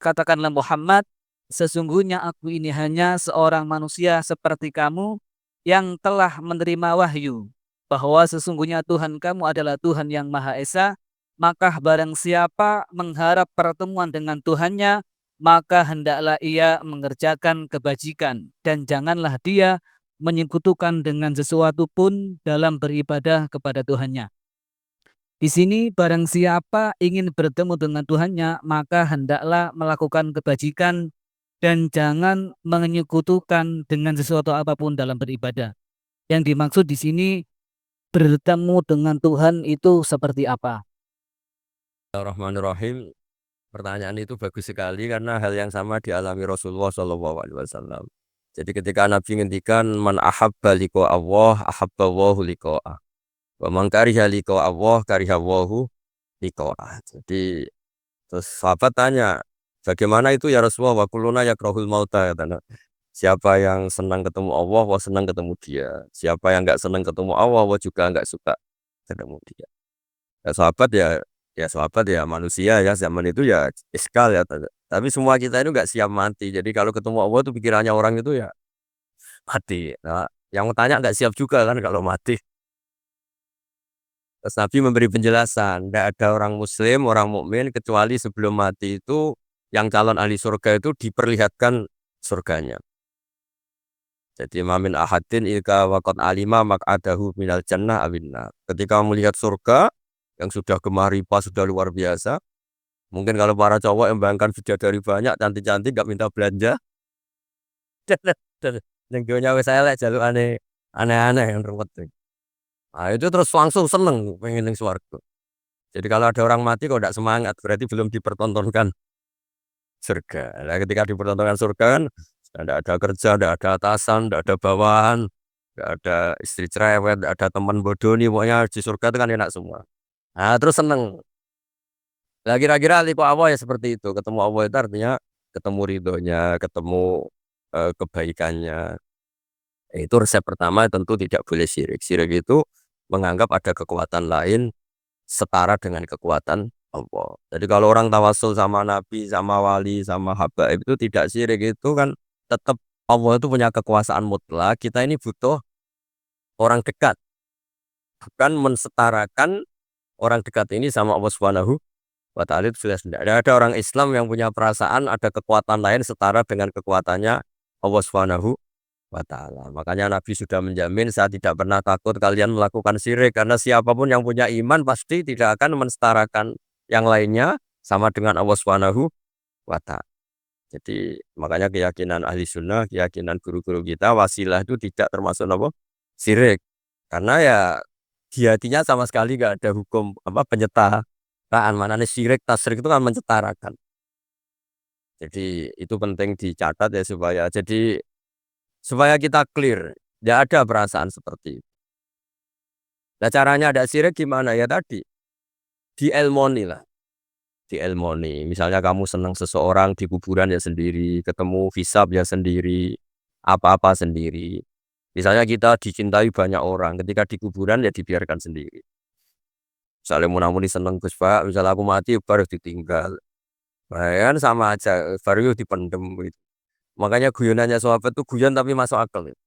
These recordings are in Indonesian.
katakanlah Muhammad, sesungguhnya aku ini hanya seorang manusia seperti kamu yang telah menerima wahyu bahwa sesungguhnya Tuhan kamu adalah Tuhan yang Maha Esa, maka barang siapa mengharap pertemuan dengan Tuhannya, maka hendaklah ia mengerjakan kebajikan dan janganlah dia menyekutukan dengan sesuatu pun dalam beribadah kepada Tuhannya. Di sini barang siapa ingin bertemu dengan Tuhannya, maka hendaklah melakukan kebajikan dan jangan menyekutukan dengan sesuatu apapun dalam beribadah. Yang dimaksud di sini bertemu dengan Tuhan itu seperti apa? Bismillahirrahmanirrahim. Pertanyaan itu bagus sekali karena hal yang sama dialami Rasulullah SAW. Jadi ketika Nabi ngendikan man ahabba liqa Allah ahabba Allahu liqa'ah. Wa man kariha liqa Allah kariha Allahu liqa'ah. Jadi terus sahabat tanya, bagaimana itu ya Rasulullah? Wa kulluna yakrahul mauta katanya. Siapa yang senang ketemu Allah, wah senang ketemu dia. Siapa yang enggak senang ketemu Allah, wah juga enggak suka ketemu dia. Ya, sahabat ya manusia ya zaman itu ya iskal ya. Tapi semua kita itu nggak siap mati. Jadi kalau ketemu Allah itu pikirannya orang itu ya mati. Nah, yang tanya nggak siap juga kan kalau mati. Terus Nabi memberi penjelasan, tidak ada orang Muslim, orang mukmin kecuali sebelum mati itu yang calon ahli surga itu diperlihatkan surganya. Jadi mamin ahadin ilka waqad alima maq'adahu minal jannah awinnar. Ketika melihat surga yang sudah gemaripa sudah luar biasa. Mungkin kalau para cowok yang bayangkan bidadari banyak, cantik-cantik, gak minta belanja. Yang dunia wis elek jaluk aneh-aneh yang ruwet. Nah, itu terus langsung seneng pengen ning swarga. Jadi kalau ada orang mati kok tidak semangat, berarti belum dipertontonkan surga. Nah, ketika dipertontonkan surga kan tidak ada kerja, tidak ada atasan, tidak ada bawahan, tidak ada istri cerewet, tidak ada teman bodoh nih, pokoknya di surga itu kan enak semua. Nah, terus seneng. Nah, kira-kira tipe Allah ya seperti itu. Ketemu Allah itu artinya ketemu ridhonya, ketemu kebaikannya. Itu resep pertama tentu tidak boleh syirik. Syirik itu menganggap ada kekuatan lain setara dengan kekuatan Allah. Jadi kalau orang tawasul sama Nabi, sama wali, sama habaib itu tidak syirik itu kan tetap Allah itu punya kekuasaan mutlak. Kita ini butuh orang dekat. Bukan mensetarakan orang dekat ini sama Allah Subhanahu wa ta'ala itu sudah tidak ada orang Islam yang punya perasaan ada kekuatan lain setara dengan kekuatannya Allah Subhanahu wa ta'ala. Makanya Nabi sudah menjamin saya tidak pernah takut kalian melakukan syirik karena siapapun yang punya iman pasti tidak akan mensetarakan yang lainnya sama dengan Allah Subhanahu wa ta'ala. Jadi makanya keyakinan ahli sunnah, keyakinan guru-guru kita wasilah itu tidak termasuk apa? Syirik. Karena ya di hatinya sama sekali nggak ada hukum apa penyetaraan. Mana nih syirik tasyrik itu kan mencetarakan. Jadi itu penting dicatat ya supaya kita clear. Tidak ada perasaan seperti itu. Nah caranya ada syirik gimana ya tadi? Dielmoni lah. Dielmoni. Misalnya kamu senang seseorang di kuburan ya sendiri, ketemu hisab ya sendiri, apa-apa sendiri. Misalnya kita dicintai banyak orang, ketika di kuburan ya dibiarkan sendiri. Misalnya munamuni seneng Gus Pak, misalnya aku mati baru ditinggal. Nah, kan sama aja, baru dipendem gitu. Makanya guyonannya sahabat itu guyon tapi masuk akal. Gitu.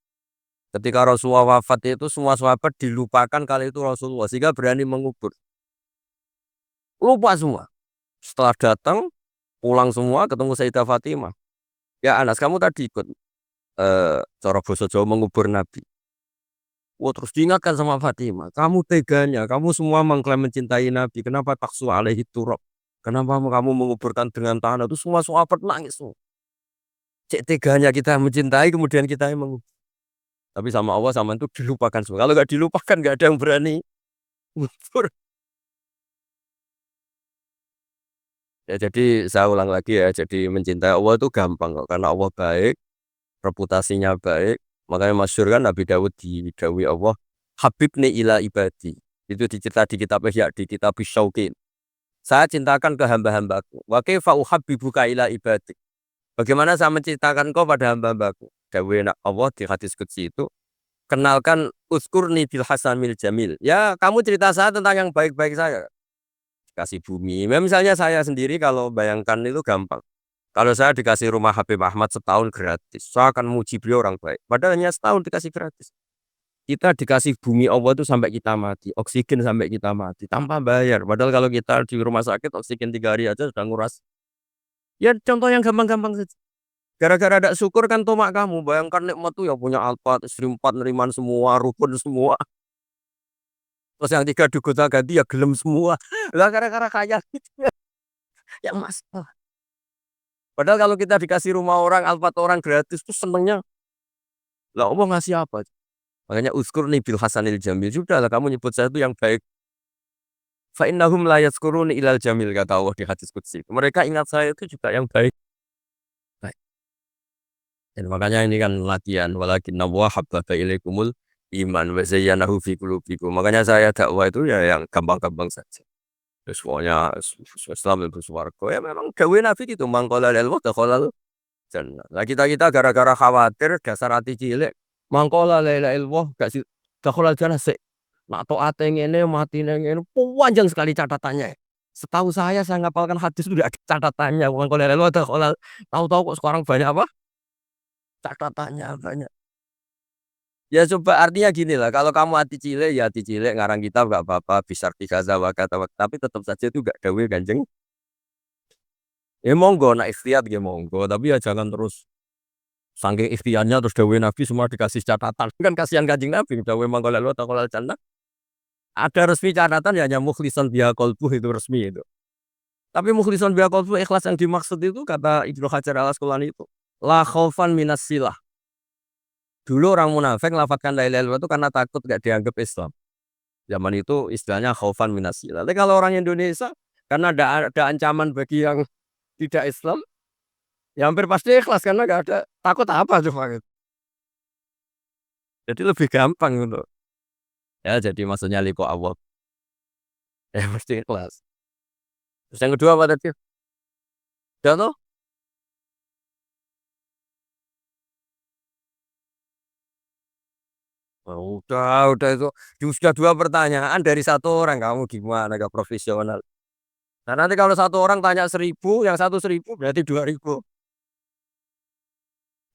Ketika Rasulullah wafat itu semua sahabat dilupakan kali itu Rasulullah sehingga berani mengubur. Lupa semua. Setelah datang, pulang semua ketemu Sayyidah Fatimah. Ya Anas, kamu tadi ikut cara basa Jawa mengubur Nabi. Wah terus diingatkan sama Fatimah, kamu teganya, kamu semua mengklaim mencintai Nabi, kenapa taksu alaihi turab? Kenapa kamu menguburkan dengan tanah? Itu semua sahabat nangis. Cek teganya kita mencintai, kemudian kita yang mengubur. Tapi sama Allah sama itu dilupakan semua. Kalau nggak dilupakan, nggak ada yang berani ngubur. Ya, jadi saya ulang lagi ya, jadi mencintai Allah itu gampang kok, karena Allah baik, reputasinya baik. Makanya masyhur kan Nabi Dawud didawi Allah, Habibni ila ibadi. Itu dicerita di kitab Ihya, di kitab Syauqin. Saya cintakan ke hamba-hambaku. Wa kaifa uhibbuka ila ibadi. Bagaimana saya mencintakan kau pada hamba-hambaku? Dawe Allah di hadis qudsi itu, kenalkan uskurni bil hasanil jamil. Ya, kamu cerita saya tentang yang baik-baik saya. Kasih bumi. Misalnya saya sendiri kalau bayangkan itu gampang. Kalau saya dikasih rumah Habib Ahmad setahun gratis, saya akan muji beliau orang baik. Padahal hanya setahun dikasih gratis. Kita dikasih bumi Allah itu sampai kita mati, oksigen sampai kita mati, tanpa bayar. Padahal kalau kita di rumah sakit, oksigen 3 hari aja sudah nguras. Ya contoh yang gampang-gampang saja. Gara-gara ada syukur kan tomak kamu. Bayangkan nikmat tuh ya punya Alphard, istri 4 neriman semua, rukun semua. Terus yang 3 dugot ganti ya gelem semua. Lah gara-gara kaya gitu ya. Ya masalah. Padahal kalau kita dikasih rumah orang, Alphard orang gratis tuh senengnya. Lah Allah ngasih apa? Makanya uskur nih bil hasanil jamil. Sudah lah kamu nyebut saya itu yang baik. Fa innahum la yazkuruni ilal jamil kata Allah di hadis qudsi. Mereka ingat saya itu juga yang baik. Baik. Dan makanya ini kan latihan walakinna wa habbaba ilaikumul iman wa zayyanahu fi qulubikum. Makanya saya dakwah itu ya yang gampang-gampang saja. Terus pokoknya Islam itu swarga. Ya memang gawe Nabi gitu mangkola lil wa dakhalal jannah. Lah kita gara-gara khawatir dasar hati cilik mangkola la ilaha illallah gak sih dakhalal jannah sik. Nak taate ngene mati ngene panjang sekali catatannya. Setahu saya ngapalkan hadis itu tidak ada catatannya. Mangkola lil wa dakhalal. Tahu-tahu kok sekarang banyak apa? Catatannya banyak. Ya coba artinya gini lah, kalau kamu hati cilik ya hati cilik ngarang kitab gak apa-apa, bisar kaza wa kata tapi tetap saja itu gak dawe Kanjeng. Ya monggo nak ikhtiar ya monggo, tapi ya jangan terus saking ikhtiarnya terus dawe Nabi semua dikasih catatan. Kan kasihan Kanjeng Nabi dawe mangko lalu taqal jannah. Ada resmi catatan ya hanya mukhlisan biha qalbuh itu resmi itu. Tapi mukhlisan biha qalbuh ikhlas yang dimaksud itu kata Ibnu Hajar Al Asqalani itu la khaufan minas silah. Dulu orang munafik lafadzkan la ilaha illallah itu karena takut gak dianggap Islam. Zaman itu istilahnya khaufan minas silah. Tapi kalau orang Indonesia karena ada ancaman bagi yang tidak Islam, ya hampir pasti ikhlas karena gak ada takut apa coba gitu. Jadi lebih gampang untuk ya jadi maksudnya liko Allah. Ya mesti ikhlas. Terus yang kedua apa tadi? Ya toh? Oh, udah itu. Sudah 2 pertanyaan dari 1 orang kamu gimana gak profesional. Nah nanti kalau 1 orang tanya 1000, yang satu 1000 berarti 2000.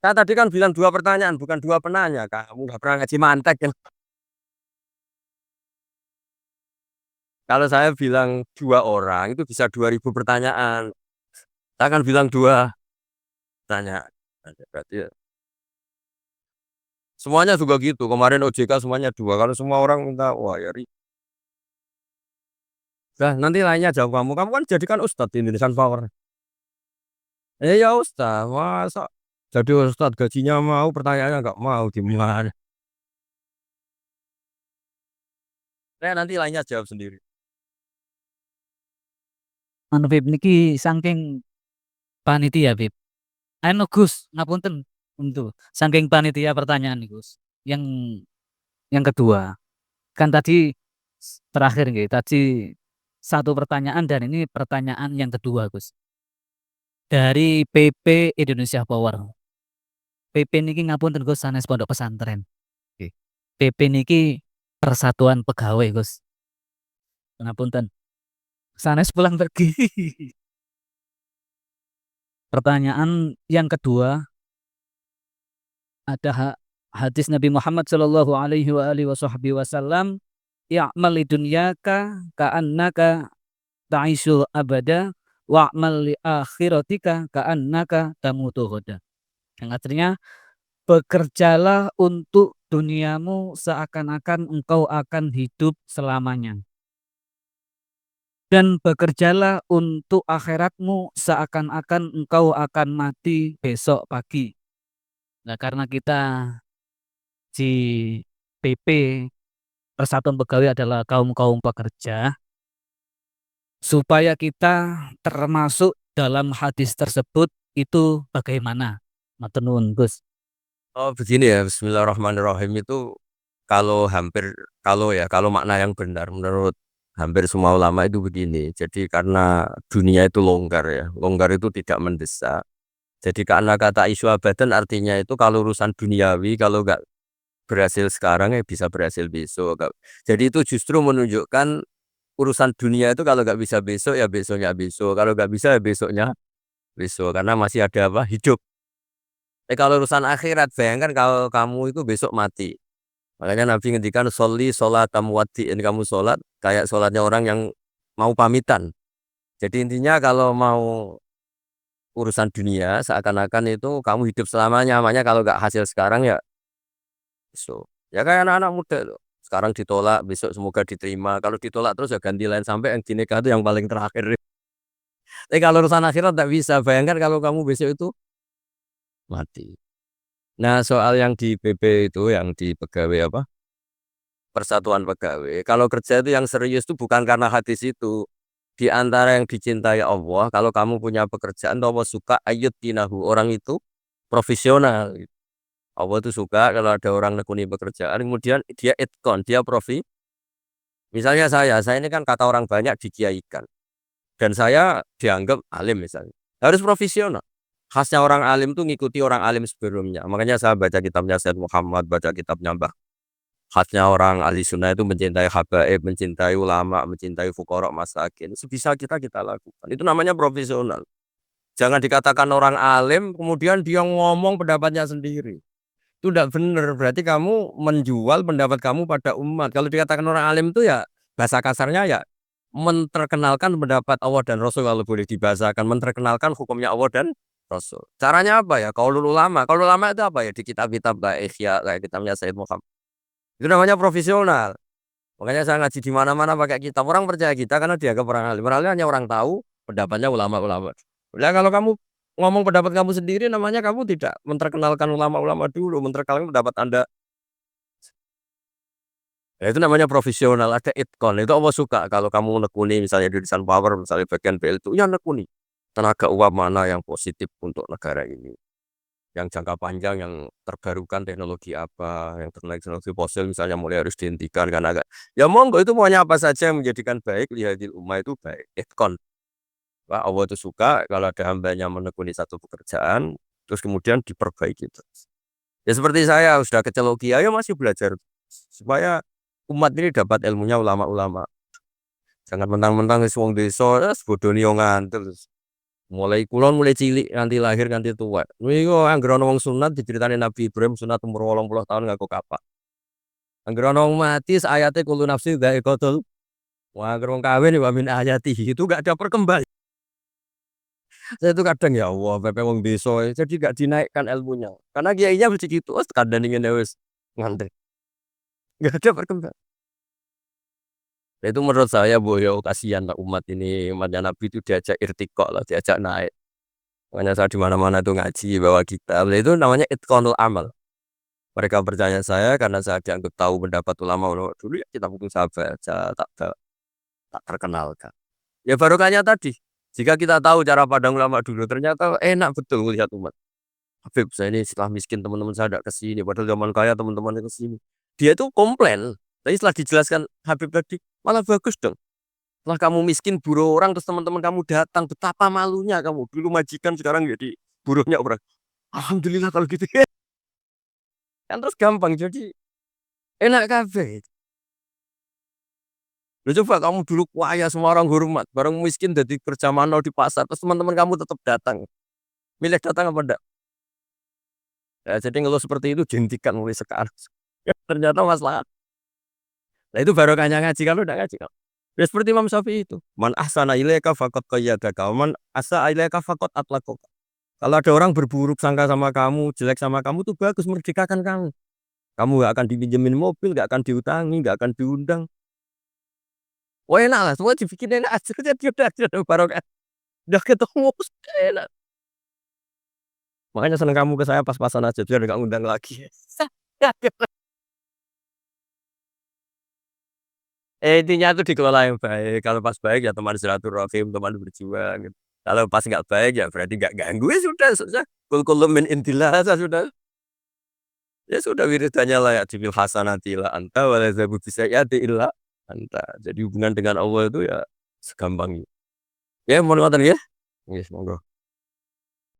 Saya tadi kan bilang 2 pertanyaan, bukan 2 penanya. Kamu nggak pernah ngaji mantek kan? Kalau saya bilang 2 orang itu bisa 2000 pertanyaan. Saya akan bilang 2 pertanyaan. Berarti ya. Semuanya juga gitu. Kemarin OJK semuanya 2. Kalau semua orang minta, wah ya. Nah, nanti lainnya jawab kamu. Kamu kan jadikan Ustadz di Indonesian Power. Ya Ustadz, masa jadi Ustadz gajinya mau, pertanyaannya nggak mau gimana? Saya nanti lainnya jawab sendiri. Anu Bib niki saking panitia Bib. Anu Gus, ngapunten untuk saking panitia pertanyaan nih Gus. Yang kedua, kan tadi terakhir nggih, tadi 1 pertanyaan dan ini pertanyaan yang kedua Gus. Dari PP Indonesia Power. PP niki ngapunten Gus sanes pondok pesantren. Oke. PP niki Persatuan Pegawai Gus. Ngapunten. Sanes pulang pergi. Pertanyaan yang kedua, ada hadis Nabi Muhammad Shallallahu Alaihi Wasallam, "I'mal li dunyaka ka'annaka ta'ishu abada, wa'mal li akhiratika ka'annaka tamutu ghadan." Yang artinya, bekerjalah untuk duniamu seakan-akan engkau akan hidup selamanya. Dan bekerjalah untuk akhiratmu seakan-akan engkau akan mati besok pagi. Nah, karena kita di PP Persatuan Pegawai adalah kaum-kaum pekerja, supaya kita termasuk dalam hadis tersebut itu bagaimana? Matur nuwun, Gus. Oh begini ya, Bismillahirrahmanirrahim itu kalau makna yang benar menurut hampir semua ulama itu begini. Jadi karena dunia itu longgar ya, longgar itu tidak mendesak. Jadi karena kata isu abadan artinya itu kalau urusan duniawi kalau nggak berhasil sekarang ya bisa berhasil besok. Jadi itu justru menunjukkan urusan dunia itu kalau nggak bisa besok ya besoknya besok. Kalau nggak bisa ya besoknya besok karena masih ada apa? Hidup. Kalau urusan akhirat, bayangkan kalau kamu itu besok mati. Makanya Nabi ngendikan sholli sholatam muwaddi'in, kamu sholat kayak sholatnya orang yang mau pamitan. Jadi intinya kalau mau urusan dunia seakan-akan itu kamu hidup selamanya. Makanya kalau nggak hasil sekarang ya besok. Ya kayak anak-anak muda loh. Sekarang ditolak, besok semoga diterima. Kalau ditolak terus ya ganti lain sampai yang di nikah itu yang paling terakhir. Tapi kalau urusan akhirat tak bisa. Bayangkan kalau kamu besok itu mati. Nah, soal yang di PP itu, yang di pegawai apa? Persatuan pegawai. Kalau kerja itu yang serius itu bukan karena hadis itu. Di antara yang dicintai Allah, kalau kamu punya pekerjaan, Allah suka ayat tinahu. Orang itu profesional. Allah itu suka kalau ada orang nekuni pekerjaan, kemudian dia itkon, dia profi. Misalnya saya ini kan kata orang banyak dikiaikan. Dan saya dianggap alim misalnya. Harus profesional. Khasnya orang alim tuh ngikuti orang alim sebelumnya. Makanya saya baca kitabnya Said Muhammad, baca kitabnya Mbah. Khasnya orang ahli sunnah itu mencintai habaib, mencintai ulama, mencintai fuqara masakin. Sebisa kita lakukan. Itu namanya profesional. Jangan dikatakan orang alim, kemudian dia ngomong pendapatnya sendiri. Itu tidak benar. Berarti kamu menjual pendapat kamu pada umat. Kalau dikatakan orang alim itu ya, bahasa kasarnya ya, menterkenalkan pendapat Allah dan Rasul kalau boleh dibahasakan. Menterkenalkan hukumnya Allah dan Rasul. Caranya apa ya? Kalau ulama. Kalau ulama itu apa ya? Di kitab-kitab kayak Ihya, kayak kitabnya Said Muhammad. Itu namanya profesional. Makanya saya ngaji di mana-mana pakai kitab. Orang percaya kita karena dianggap orang alim. Orang alim hanya orang tahu pendapatnya ulama-ulama. Ya kalau kamu ngomong pendapat kamu sendiri, namanya kamu tidak menterkenalkan ulama-ulama dulu, menterkenalkan pendapat Anda. Ya, itu namanya profesional, ada itkon. Itu Allah suka kalau kamu nekuni misalnya di Sun Power, misalnya bagian BL itu, ya nekuni. Tenaga uap mana yang positif untuk negara ini. Yang jangka panjang, yang terbarukan teknologi apa, yang teknologi fosil misalnya mulai harus dihentikan karena agak ya monggo itu maunya apa saja yang menjadikan baik lihadil ummah itu baik. Itkon. Wah, Allah itu suka kalau ada hambanya menekuni satu pekerjaan terus kemudian diperbaiki terus. Ya seperti saya sudah kecelogi, ayo masih belajar supaya umat ini dapat ilmunya ulama-ulama. Jangan mentang-mentang wis wong desa terus bodoni yo ngantel. Mulai kulon mulai cilik nganti lahir nganti tua. Niku anggere ana wong sunat diceritani Nabi Ibrahim sunat umur 80 tahun nganggo kapak. Anggere ana wong mati ayate kullu nafsi dha'iqatul. Wah, anggere wong kawin wa min ayatihi itu gak ada perkembangan. Saya itu kadang ya Allah, pepe wong desa jadi gak dinaikkan ilmunya. Karena kiainya mesti gitu, wis kandhane ngene wis ngantri. Gak ada perkembangan. Nah, itu menurut saya boyo kasihan lah umat ini, umatnya Nabi itu diajak irtiqo lah, diajak naik. Makanya saya di mana-mana itu ngaji bawa kitab. Nah, itu namanya itqanul amal. Mereka percaya saya karena saya dianggap tahu pendapat ulama dulu ya kita mungkin saya baca tak terkenalkan. Ya barokahnya tadi. Jika kita tahu cara pandang ulama dulu ternyata enak betul melihat umat. Habib saya ini setelah miskin teman-teman saya tidak kesini. Padahal zaman kaya teman-teman ke sini. Dia itu komplain. Tapi setelah dijelaskan Habib tadi malah bagus dong. Setelah kamu miskin buruh orang terus teman-teman kamu datang betapa malunya kamu dulu majikan sekarang jadi buruhnya orang. Alhamdulillah kalau gitu kan terus gampang jadi enak kabeh. Lu coba kamu dulu kaya semua orang hormat, bareng miskin jadi kerja mano di pasar, terus teman-teman kamu tetap datang. Milih datang apa enggak? Ya, jadi kalau seperti itu dihentikan mulai sekarang. Ternyata masalah. Nah itu barokahnya ngaji kalau udah ngaji kamu. Ya seperti Imam Syafi'i itu. Man ahsana ilaika faqad qayyadaka, man asa ilaika faqad atlaqaka. Kalau ada orang berburuk sangka sama kamu, jelek sama kamu tuh bagus merdekakan kamu. Kamu gak akan dipinjemin mobil, gak akan diutangi, gak akan diundang. Wah enak lah, semua dibikin enak aja. Jadi udah barokah. Udah ketemu enak. Makanya seneng kamu ke saya pas-pasan aja biar gak ngundang lagi. Intinya tuh dikelola yang baik. Kalau pas baik ya teman silaturahim, teman berjuang gitu. Kalau pas nggak baik ya berarti nggak ganggu ya sudah selesai. Kul min indillah sudah. Ya sudah wiridannya lah ya jibil hasanati la anta wa la zabu bisayyati illa anta. Jadi hubungan dengan Allah itu ya segampang itu. Ya mohon maaf ya. Yes, monggo.